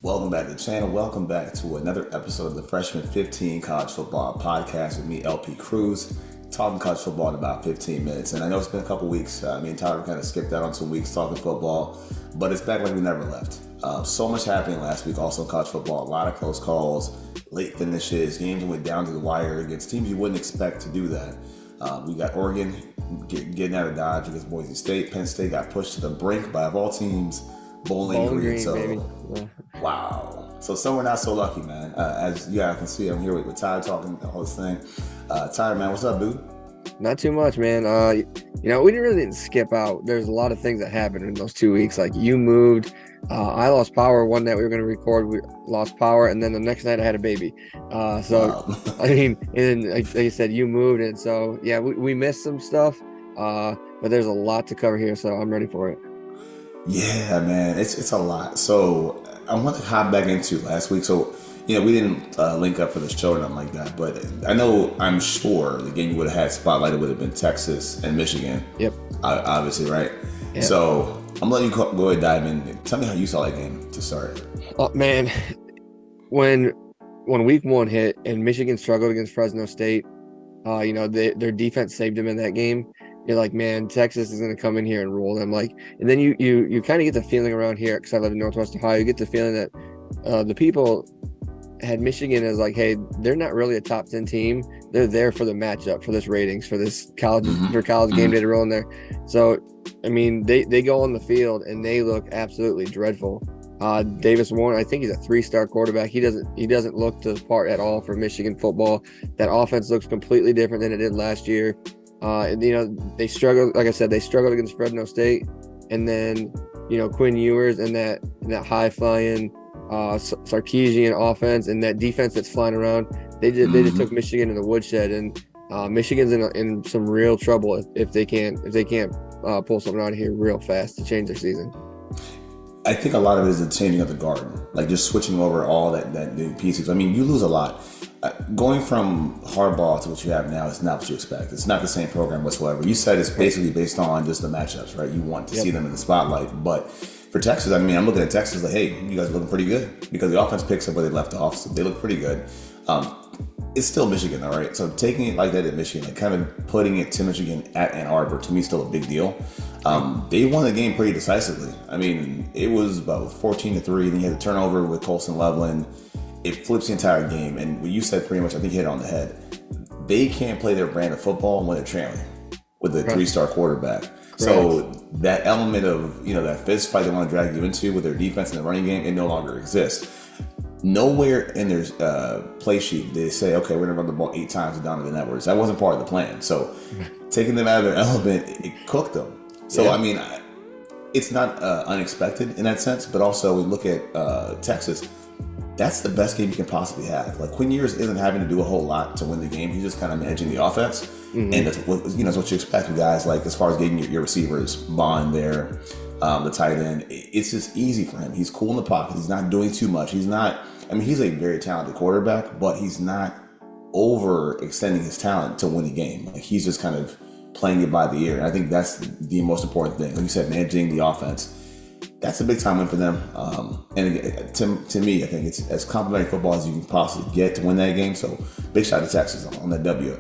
Welcome back to the channel. Welcome back to another episode of the Freshman 15 College Football Podcast with me, LP Cruz, talking college football in about 15 minutes. And I know it's been a couple weeks. Me and Tyler kind of skipped out on some weeks talking football, but it's back like we never left. So much happening last week also in college football. A lot of close calls, late finishes, games went down to the wire against teams you wouldn't expect to do that. We got Oregon getting out of Dodge against Boise State. Penn State got pushed to the brink by, of all teams, Bowling Green. So, baby. Yeah. wow. So some we're not so lucky, man. As you guys can see, I'm here with Ty talking the whole thing. Ty, man, what's up, dude? Not too much, man. We didn't skip out. There's a lot of things that happened in those 2 weeks. Like you moved. I lost power one night we were going to record. We lost power, and then the next night I had a baby. Wow. I mean, and like you said, you moved, and so yeah, we missed some stuff. But there's a lot to cover here, so I'm ready for it. Yeah, man, it's a lot. So I want to hop back into last week. So, we didn't link up for the show or nothing like that, but I'm sure the game you would have had spotlighted would have been Texas and Michigan. Yep. Obviously, right? Yep. So I'm letting you go ahead and dive in. Tell me how you saw that game to start. Oh man, when week one hit and Michigan struggled against Fresno State, their defense saved them in that game. You're like, man, Texas is going to come in here and roll them. And then you kind of get the feeling around here, because I live in Northwest Ohio, you get the feeling that the people had Michigan as like, hey, they're not really a top 10 team. They're there for the matchup, for this ratings, for this college game day to roll in there. So, I mean, they go on the field and they look absolutely dreadful. Davis Warner, I think he's a 3-star quarterback. He doesn't look the part at all for Michigan football. That offense looks completely different than it did last year. They struggled. Like I said, they struggled against Fresno State, and then Quinn Ewers and that high flying Sarkisian offense and that defense that's flying around. They just took Michigan in the woodshed, and Michigan's in some real trouble if they can't pull something out of here real fast to change their season. I think a lot of it is the changing of the guard, like just switching over all the pieces. I mean, you lose a lot. Going from hardball to what you have now is not what you expect. It's not the same program whatsoever. You said it's basically based on just the matchups, right? You want to see them in the spotlight. But for Texas, I mean, I'm looking at Texas like, hey, you guys are looking pretty good, because the offense picks up where they left off, so they look pretty good. It's still Michigan, all right? So taking it like that at Michigan, like kind of putting it to Michigan at Ann Arbor, to me, is still a big deal. They won the game pretty decisively. I mean, it was about 14-3. Then you had the turnover with Colson Loveland. It flips the entire game. And what you said pretty much, I think you hit it on the head. They can't play their brand of football when they're trailing with a 3-star quarterback. Correct. So that element of, that fist fight they want to drag you into with their defense and the running game, it no longer exists. Nowhere in their play sheet did they say, okay, we're going to run the ball 8 times to Donovan Edwards. That wasn't part of the plan. So taking them out of their element, it cooked them. So, I mean, it's not unexpected in that sense, but also we look at Texas. That's the best game you can possibly have. Like, Quinn Ewers isn't having to do a whole lot to win the game. He's just kind of managing the offense. Mm-hmm. And that's what you expect from guys, like, as far as getting your receivers, Bond there, the tight end. It's just easy for him. He's cool in the pocket. He's not doing too much. He's a very talented quarterback, but he's not overextending his talent to win a game. Like, he's just kind of playing it by the ear. And I think that's the most important thing. Like you said, managing the offense. That's a big time win for them. And again, to me, I think it's as complimentary football as you can possibly get to win that game. So big shout to Texas on that W.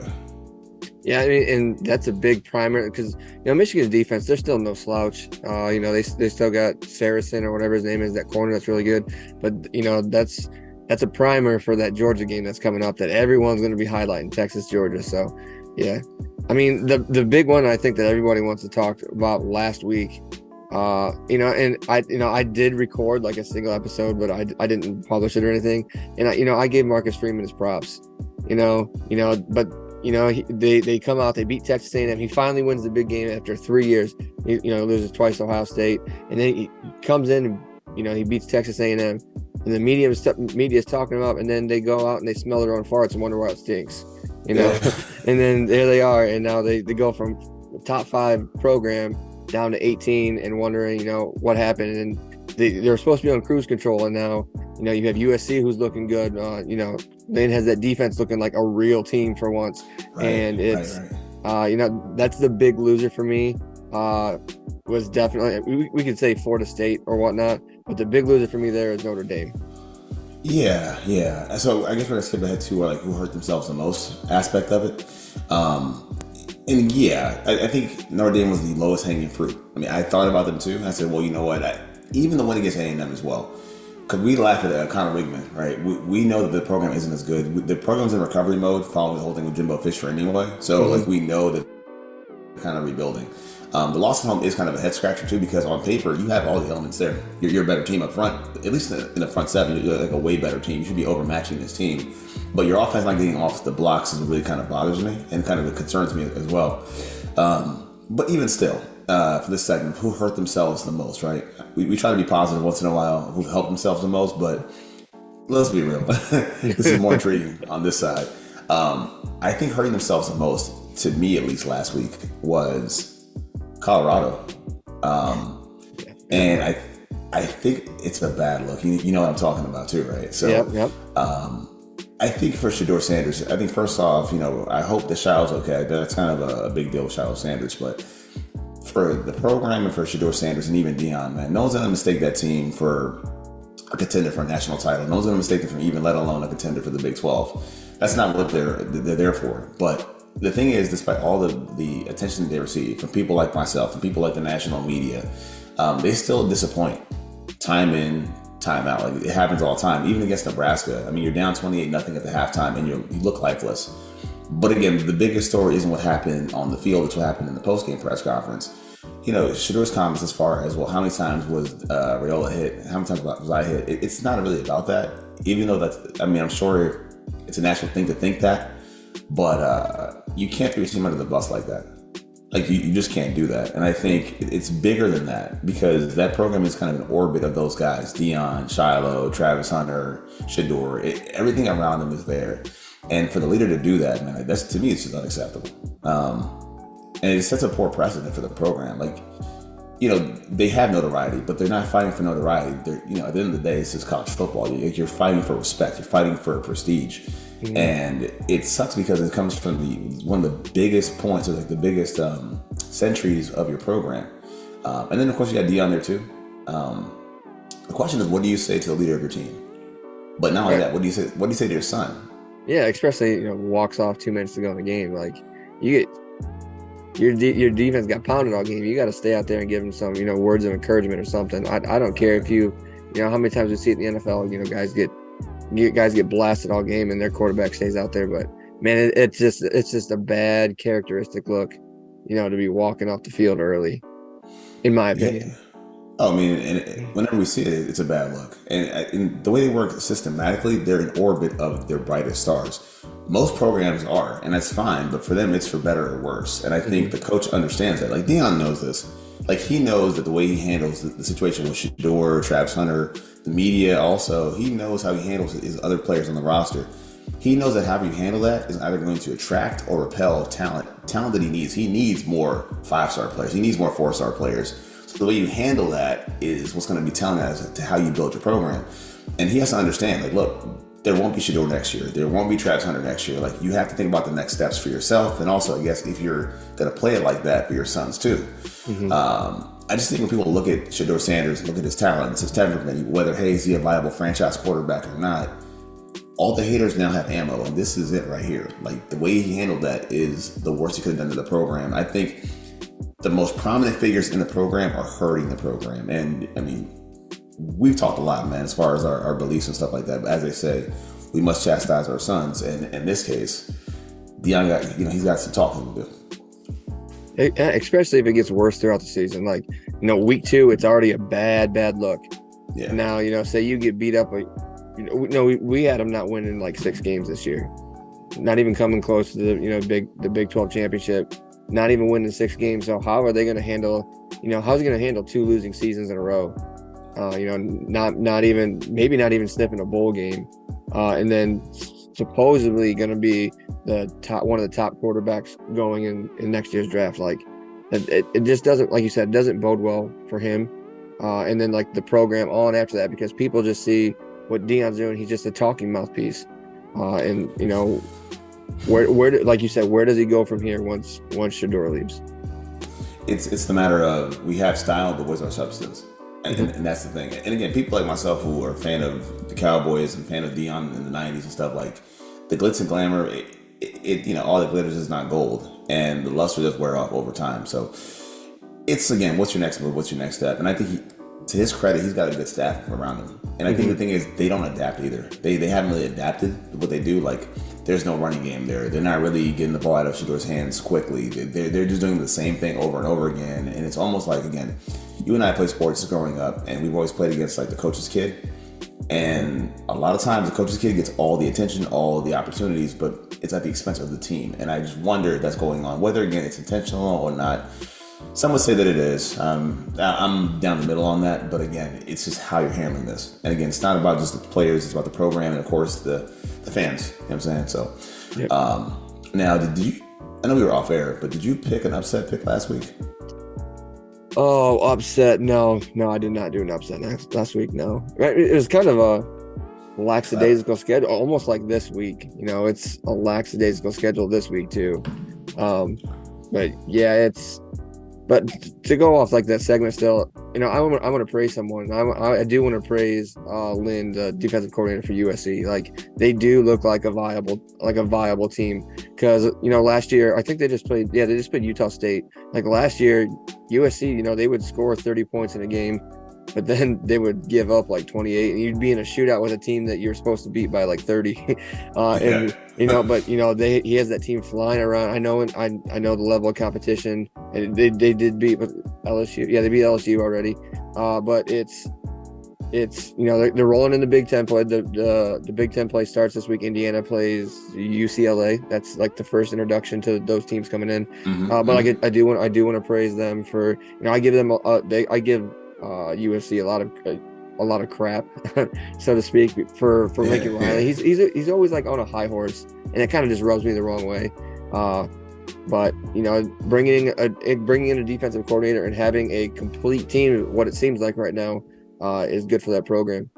Yeah, I mean, and that's a big primer, because Michigan's defense, they're still no slouch. They still got Saracen or whatever his name is, that corner that's really good. But that's a primer for that Georgia game that's coming up that everyone's going to be highlighting, Texas, Georgia. So yeah, I mean, the big one I think that everybody wants to talk about last week. And I did record like a single episode, but I didn't publish it or anything. And I gave Marcus Freeman his props. But they come out, they beat Texas A&M. He finally wins the big game after 3 years. He loses twice to Ohio State, and then he comes in and he beats Texas A&M, and the media is talking about, and then they go out and they smell their own farts and wonder why it stinks. And then there they are, and now they go from top 5 program down to 18 and wondering, what happened. And they're supposed to be on cruise control, and now, you have USC who's looking good. Lane has that defense looking like a real team for once. Right, and it's, that's the big loser for me. Was definitely, we could say Florida State or whatnot, but the big loser for me there is Notre Dame. Yeah. So I guess we're gonna skip ahead to like who hurt themselves the most aspect of it. And yeah, I think Notre Dame was the lowest hanging fruit. I mean, I thought about them too. I said, well, you know what? Even the win against A&M as well, because we laugh at Connor Wigman, right? We know that the program isn't as good. The program's in recovery mode following the whole thing with Jimbo Fisher anyway. So like we know that kind of rebuilding. The loss at home is kind of a head scratcher too, because on paper you have all the elements there. You're a better team up front, at least in the front seven. You're like a way better team. You should be overmatching this team, but your offense not getting off the blocks is really kind of bothers me and kind of it concerns me as well. But even still, for this segment, who hurt themselves the most, right? We try to be positive once in a while. Who helped themselves the most, but let's be real. This is more intriguing on this side. I think hurting themselves the most, to me at least last week, was Colorado. And I think it's a bad look. You know what I'm talking about too, right? So Yep. I think for Shedeur Sanders, I think first off, I hope that Shiloh's okay. That's kind of a big deal with Shiloh Sanders, but for the program and for Shedeur Sanders and even Dion, man, no one's gonna mistake that team for a contender for a national title. No one's gonna mistake them for even let alone a contender for the Big 12. That's not what they're there for. But the thing is, despite all the attention that they receive from people like myself and people like the national media, they still disappoint time in, time out. Like it happens all the time, even against Nebraska. I mean, you're down 28-0 at the halftime and you look lifeless. But again, the biggest story isn't what happened on the field, it's what happened in the post-game press conference. Shedeur's comments as far as, well, how many times was Raiola hit? How many times was I hit? It's not really about that, even though I'm sure it's a natural thing to think that, but you can't throw your team under the bus like that. Like you just can't do that. And I think it's bigger than that, because that program is kind of an orbit of those guys: Dion, Shiloh, Travis Hunter, Shedeur. Everything around them is there. And for the leader to do that, man, that's, to me, it's just unacceptable. And it sets a poor precedent for the program. Like, they have notoriety, but they're not fighting for notoriety. They're, at the end of the day, it's just college football. You're fighting for respect. You're fighting for prestige. Mm-hmm. And it sucks because it comes from one of the biggest points, or like the biggest centuries of your program. And then, of course, you got Dion there too. The question is, what do you say to the leader of your team? But not only that, what do you say to your son? Yeah, especially walks off 2 minutes to go in the game. Like you get your defense got pounded all game. You got to stay out there and give them some words of encouragement or something. I don't care if how many times we see it in the NFL. Guys get blasted all game and their quarterback stays out there. But man, it's just a bad characteristic look, to be walking off the field early, in my opinion. Yeah. Oh, I mean, and whenever we see it, it's a bad look. And the way they work systematically, they're in orbit of their brightest stars. Most programs are, and that's fine, but for them, it's for better or worse. And I think the coach understands that. Like, Dion knows this. Like, he knows that the way he handles the situation with Shedeur, Travis Hunter, the media also, he knows how he handles his other players on the roster. He knows that however you handle that is either going to attract or repel talent that he needs. He needs more 5-star players. He needs more 4-star players. So the way you handle that is what's going to be telling us to how you build your program. And he has to understand, like, look, there won't be Shedeur next year. There won't be Travis Hunter next year. Like, you have to think about the next steps for yourself. And also, I guess, if you're going to play it like that for your sons too. Mm-hmm. I just think when people look at Shedeur Sanders, look at his talent, his temperament, whether, hey, is he a viable franchise quarterback or not, all the haters now have ammo. And this is it right here. Like, the way he handled that is the worst he could have done to the program. I think the most prominent figures in the program are hurting the program. And I mean, we've talked a lot, man, as far as our beliefs and stuff like that. But as they say, we must chastise our sons. And in this case, Dion he's got some talking to do. Especially if it gets worse throughout the season. Like, week 2, it's already a bad look. Yeah. And now, say you get beat up. We had them not winning like 6 games this year. Not even coming close to the Big 12 championship. Not even winning 6 games. So how are they going to handle, how's he going to handle 2 losing seasons in a row? Not even sniffing a bowl game. And then supposedly going to be one of the top quarterbacks going in next year's draft. Like it just doesn't, like you said, doesn't bode well for him. And then like the program on after that, because people just see what Dion's doing. He's just a talking mouthpiece. Where like you said, where does he go from here once Shedeur leaves? It's the matter of, we have style, but where's our substance? And that's the thing. And again, people like myself who are a fan of the Cowboys and fan of Dion in the '90s and stuff, like the glitz and glamour, all the glitters is not gold, and the luster does wear off over time. So it's, again, what's your next move? What's your next step? And I think to his credit, he's got a good staff around him. And I think the thing is, they don't adapt either. They haven't really adapted to what they do. Like, there's no running game there. They're not really getting the ball out of Shedeur's hands quickly. They're just doing the same thing over and over again. And it's almost like, again, you and I play sports growing up, and we've always played against, like, the coach's kid. And a lot of times the coach's kid gets all the attention, all the opportunities, but it's at the expense of the team. And I just wonder if that's going on, whether, again, it's intentional or not. Some would say that it is. I'm down the middle on that, but again, it's just how you're handling this. And again, it's not about just the players; it's about the program and, of course, the fans. You know what I'm saying? So, yep. Now, did you? I know we were off air, but did you pick an upset pick last week? Oh, upset? No, I did not do an upset last week. No, it was kind of a lackadaisical schedule, almost like this week. It's a lackadaisical schedule this week too. But yeah, But to go off like that segment still, I want to praise someone. I do want to praise Lynn, the defensive coordinator for USC. Like, they do look like a viable team, because last year I think they just played Utah State. Like, last year USC, they would score 30 points in a game, but then they would give up like 28, and you'd be in a shootout with a team that you're supposed to beat by like 30. And but he has that team flying around. I know the level of competition, and they did beat LSU. Yeah, they beat LSU already. But it's they're rolling in the Big Ten play. The Big Ten play starts this week. Indiana plays UCLA. That's like the first introduction to those teams coming in. But I do want to praise them for, I give them USC a lot of crap, so to speak, for Lincoln Riley. He's always like on a high horse, and it kind of just rubs me the wrong way. But bringing in a defensive coordinator and having a complete team, what it seems like right now, is good for that program.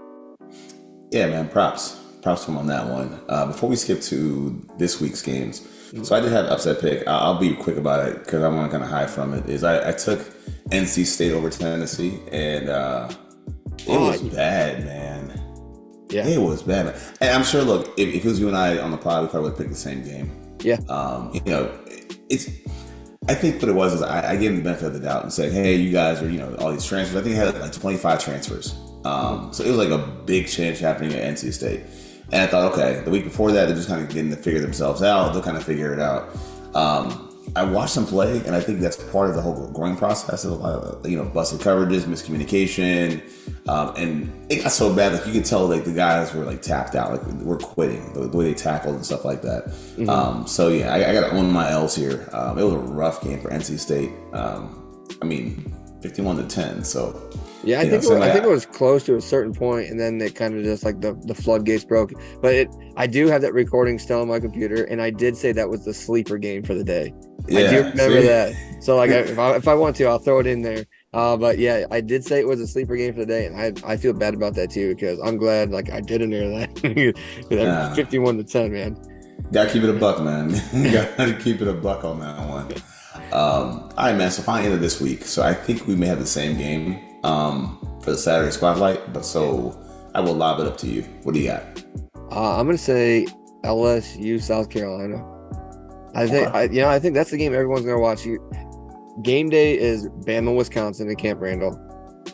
Yeah, man. Props to him on that one. Before we skip to this week's games, so I did have an upset pick. I'll be quick about it because I want to kind of hide from it. I took NC State over Tennessee, and it was bad, man. Yeah, it was bad, man. And I'm sure, look, if it was you and I on the pod, we probably would pick the same game. Yeah. I think what it was is I gave him the benefit of the doubt and said, hey, you guys are, all these transfers. I think he had like 25 transfers. So it was like a big change happening at NC State. And I thought, okay, the week before that, they're just kind of getting to figure themselves out. They'll kind of figure it out. I watched them play, and I think that's part of the whole growing process of, busted coverages, miscommunication. And it got so bad, like, you could tell, like, the guys were, like, tapped out. Like, we're quitting, the way they tackled and stuff like that. So, yeah, I got to own my L's here. It was a rough game for NC State. 51-10, so... Yeah, I think it was close to a certain point, and then it kind of just like the floodgates broke. But I do have that recording still on my computer, and I did say that was the sleeper game for the day. Yeah, I do remember that. So like, if I want to, I'll throw it in there. But yeah, I did say it was a sleeper game for the day, and I feel bad about that too, because I'm glad like I didn't hear that. 51-10, man. Gotta keep it a buck, man. Gotta keep it a buck on that one. All right, man. So finally, end of this week. So I think we may have the same game for the Saturday spotlight, but so I will lob it up to you. What do you got? I'm gonna say LSU, South Carolina. I think that's the game everyone's gonna watch. Game day is Bama, Wisconsin at Camp Randall.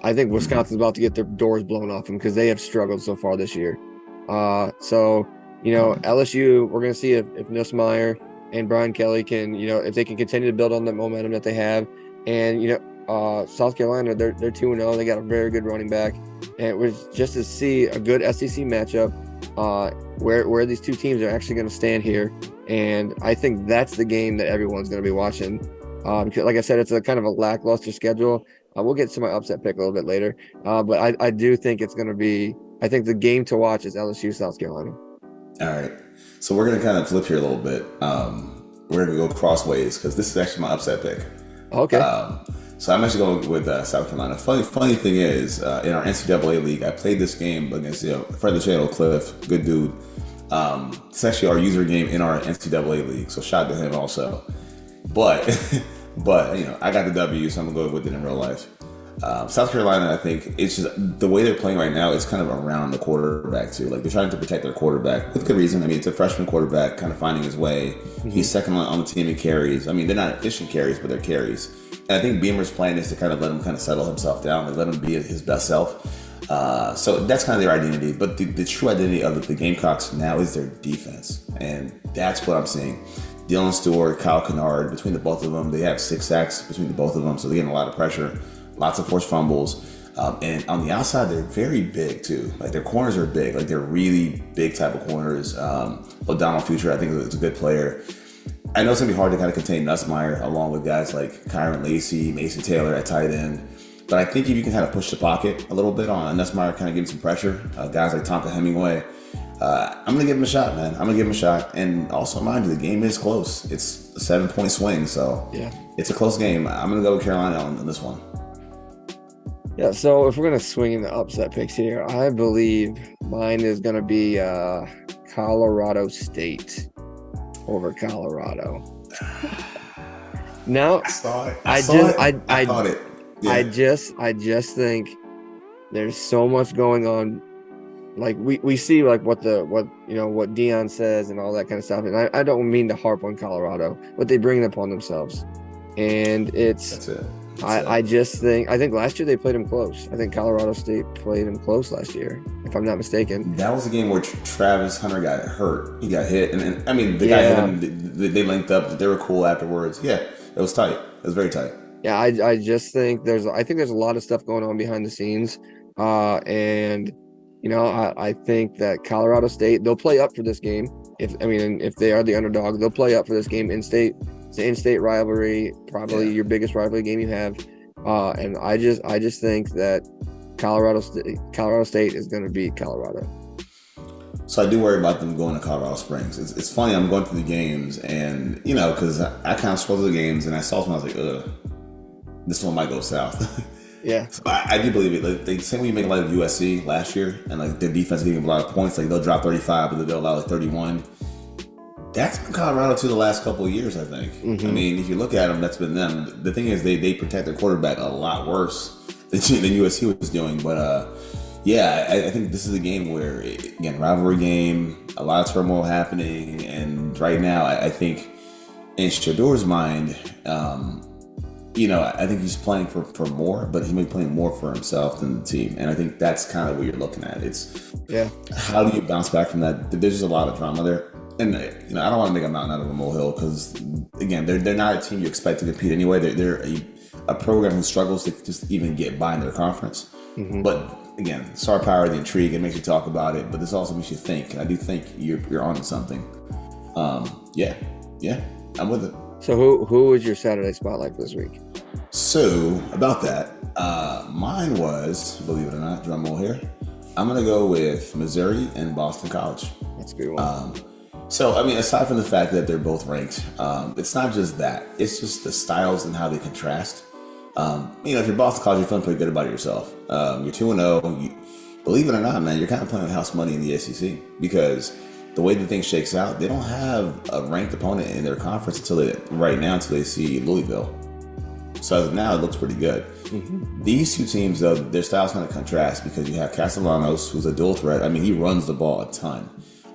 I think Wisconsin's about to get their doors blown off them because they have struggled so far this year. So LSU, we're gonna see if Nussmeier and Brian Kelly can, if they can continue to build on that momentum that they have, and South Carolina, they're 2-0. They got a very good running back, and it was just to see a good SEC matchup where these two teams are actually going to stand here, and I think that's the game that everyone's going to be watching. Because, like I said, it's a kind of a lackluster schedule. We'll get to my upset pick a little bit later, but I do think it's going to be. I think the game to watch is LSU, South Carolina. All right, so we're going to kind of flip here a little bit. We're going to go crossways because this is actually my upset pick. Okay. So I'm actually going with South Carolina. Funny thing is, in our NCAA league, I played this game against friend of the channel, Cliff, good dude. It's actually our user game in our NCAA league, so shout out to him also. But I got the W, so I'm gonna go with it in real life. South Carolina, I think it's just the way they're playing right now. It's kind of around the quarterback too. Like they're trying to protect their quarterback with good reason. I mean, it's a freshman quarterback kind of finding his way. He's second on the team in carries. I mean, they're not efficient carries, but they're carries. And I think Beamer's plan is to kind of let him kind of settle himself down, like let him be his best self. So that's kind of their identity. But the true identity of the Gamecocks now is their defense, and that's what I'm seeing. Dylan Stewart, Kyle Kennard, between the both of them, they have 6 sacks between the both of them, so they're getting a lot of pressure. Lots of forced fumbles. And on the outside, they're very big, too. Like, their corners are big. Like, they're really big type of corners. O'Donnell Future, I think, is a good player. I know it's going to be hard to kind of contain Nussmeier, along with guys like Kyron Lacey, Mason Taylor at tight end. But I think if you can kind of push the pocket a little bit on Nussmeier, kind of give him some pressure, guys like Tonka Hemingway, I'm going to give him a shot, man. I'm going to give him a shot. And also, mind you, the game is close. It's a 7-point swing, so yeah, it's a close game. I'm going to go with Carolina on this one. Yeah, so if we're going to swing in the upset picks here, I believe mine is going to be Colorado State over Colorado. Now, I just think there's so much going on. Like we see like what Dion says and all that kind of stuff. And I don't mean to harp on Colorado, but they bring it upon themselves. And that's it. I think last year they played them close. I think Colorado State played them close last year, if I'm not mistaken. That was a game where Travis Hunter got hurt. He got hit, and I mean the guy hit him. They linked up. They were cool afterwards. Yeah, it was tight. It was very tight. Yeah, I just think there's a lot of stuff going on behind the scenes, and I think that Colorado State, they'll play up for this game. If they are the underdog, they'll play up for this game in-state. It's an in-state rivalry, probably your biggest rivalry game you have. And I just think that Colorado State is going to beat Colorado. So I do worry about them going to Colorado Springs. It's funny, I'm going through the games, and because I kind of scrolled through the games and I saw some, I was like, ugh, this one might go south. Yeah, so I do believe it. Like, the same way you make a lot of USC last year, and like their defense giving a lot of points. Like they'll drop 35, but they'll allow like 31. That's been Colorado too the last couple of years, I think. Mm-hmm. I mean, if you look at them, that's been them. The thing is, they protect their quarterback a lot worse than USC was doing. But I think this is a game where, again, rivalry game, a lot of turmoil happening, and right now, I think in Shedeur's mind, I think he's playing for more, but he may be playing more for himself than the team. And I think that's kind of what you're looking at. How do you bounce back from that? There's just a lot of drama there. And, I don't want to make a mountain out of a molehill because, again, they're not a team you expect to compete anyway. They're a program who struggles to just even get by in their conference. Mm-hmm. But, again, star power, the intrigue, it makes you talk about it. But this also makes you think. And I do think you're onto something. I'm with it. So who was your Saturday spotlight for this week? So, about that, mine was, believe it or not, drum roll here, I'm going to go with Missouri and Boston College. That's a good one. Aside from the fact that they're both ranked, it's not just that. It's just the styles and how they contrast. If you're Boston College, you're feeling pretty good about yourself. You're 2-0. Believe it or not, man, you're kind of playing with house money in the SEC because the way the thing shakes out, they don't have a ranked opponent in their conference until they see Louisville. So as of now, it looks pretty good. Mm-hmm. These two teams, though, their styles kind of contrast because you have Castellanos, who's a dual threat. I mean, he runs the ball a ton.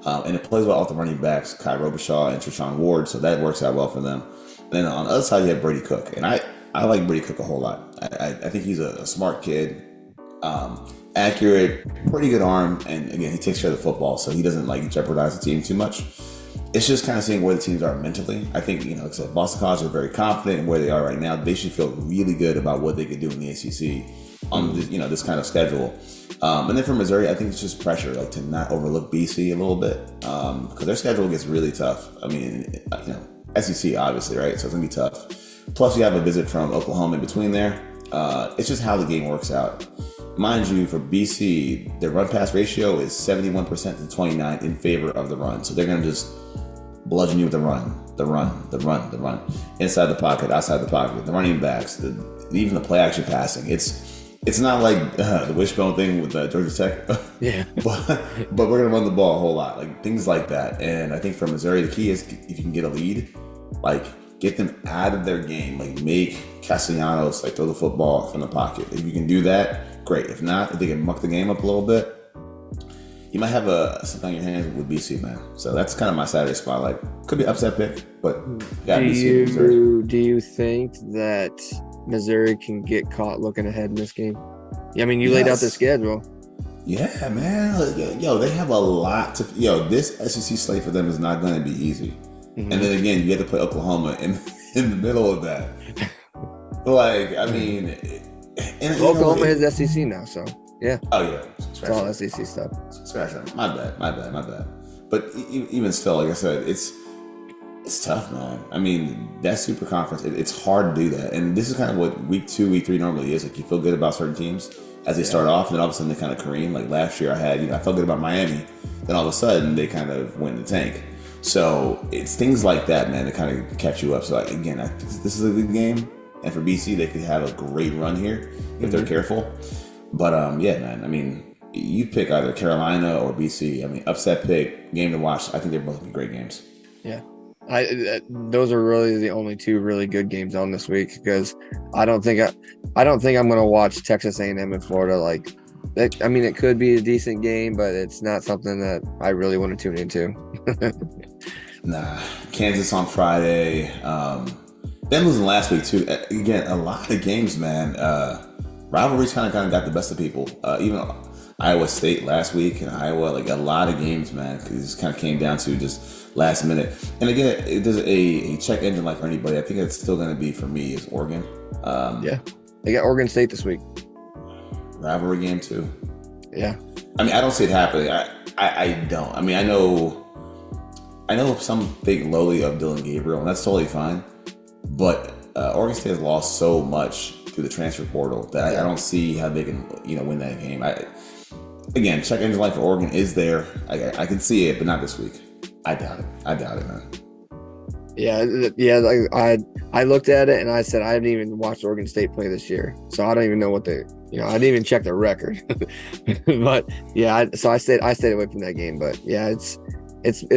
And it plays well off the running backs, Kai Robichaud and Treshaun Ward, so that works out well for them. And then on the other side, you have Brady Cook. And I like Brady Cook a whole lot. I think he's a smart kid, accurate, pretty good arm, and again, he takes care of the football, so he doesn't jeopardize the team too much. It's just kind of seeing where the teams are mentally. I think, like I said, Boston College are very confident in where they are right now. They should feel really good about what they could do in the ACC on this kind of schedule. And then for Missouri, I think it's just pressure, to not overlook BC a little bit, because their schedule gets really tough. I mean, SEC obviously, right? So it's gonna be tough. Plus, you have a visit from Oklahoma in between there. It's just how the game works out. Mind you, for BC, their run-pass ratio is 71% to 29% in favor of the run. So they're gonna just bludgeon you with the run, inside the pocket, outside the pocket, the running backs, even the play-action passing. It's not like the wishbone thing with Georgia Tech. Yeah. but we're going to run the ball a whole lot, things like that. And I think for Missouri, the key is if you can get a lead, get them out of their game. Like make Castellanos like throw the football from the pocket. If you can do that, great. If not, if they can muck the game up a little bit, you might have something on your hands with BC, man. So that's kind of my Saturday spotlight. Could be upset pick, but do you think that Missouri can get caught looking ahead in this game? Yeah, I mean, you laid out the schedule. Yeah, man. Yo, they have a lot to. This SEC slate for them is not going to be easy. Mm-hmm. And then again, you have to play Oklahoma in the middle of that. Like, I mean, Oklahoma is SEC now, so yeah. Oh yeah, it's all SEC stuff. Scratch that. My bad. But even still, like I said, it's tough, man. I mean, that super conference, it's hard to do that. And this is kind of what week 2, week 3 normally is. Like, you feel good about certain teams as they start off, and then all of a sudden they kind of careen. Like last year, I felt good about Miami. Then all of a sudden they kind of went in the tank. So it's things like that, man, that kind of catch you up. So again, I think this is a good game, and for BC, they could have a great run here if they're careful. But yeah, man. I mean, you pick either Carolina or BC. I mean, upset pick, game to watch. I think they're both gonna be great games. Yeah. Those are really the only 2 really good games on this week, because I don't think I'm going to watch Texas A&M and Florida. Like, I mean, it could be a decent game, but it's not something that I really want to tune into. Nah, Kansas on Friday. Them losing last week too. Again, a lot of games, man. Rivalries kind of got the best of people. Even Iowa State last week and Iowa, like a lot of games, man. Because it kind of came down to just last minute. And again, it does a check engine light for anybody. I think it's still going to be for me is Oregon. Yeah, they got Oregon State this week. Rivalry game too. Yeah. I mean, I don't see it happening. I don't. I mean, I know some think lowly of Dylan Gabriel, and that's totally fine. But Oregon State has lost so much through the transfer portal that I don't see how they can, win that game. Again, check engine light for Oregon is there. I can see it, but not this week. I doubt it, man. Yeah. Like I looked at it and I said I haven't even watched Oregon State play this year, so I don't even know what I didn't even check their record. But yeah, so I stayed away from that game. But yeah, it's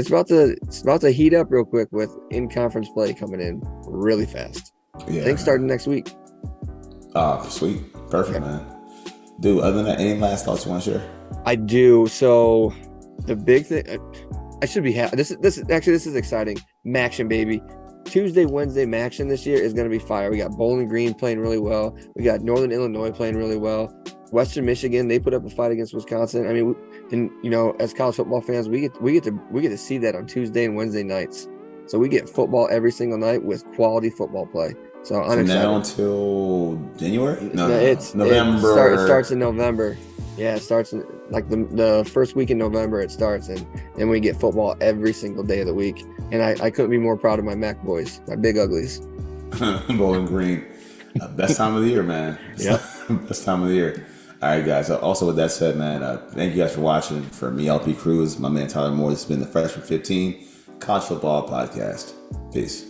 about to heat up real quick with in-conference play coming in really fast. Yeah, I think starting next week. Oh, sweet, perfect, man. Dude, other than that, any last thoughts you want to share? I do. So the big thing. I should be happy. This is exciting. Maction, baby. Tuesday, Wednesday, Maction this year is going to be fire. We got Bowling Green playing really well. We got Northern Illinois playing really well. Western Michigan, they put up a fight against Wisconsin. I mean, as college football fans, we get to see that on Tuesday and Wednesday nights. So we get football every single night with quality football play. So I'm excited. Now until January? No, it's November. It starts in November. Yeah, it starts in like the first week in November. It starts, and then we get football every single day of the week. And I couldn't be more proud of my Mac boys, my big uglies. Bowling Green, best time of the year, man. Yeah, best time of the year. All right, guys. Also, with that said, man, thank you guys for watching. For me, LP Cruz, my man Tyler Moore. This has been the Freshman 15 College Football Podcast. Peace.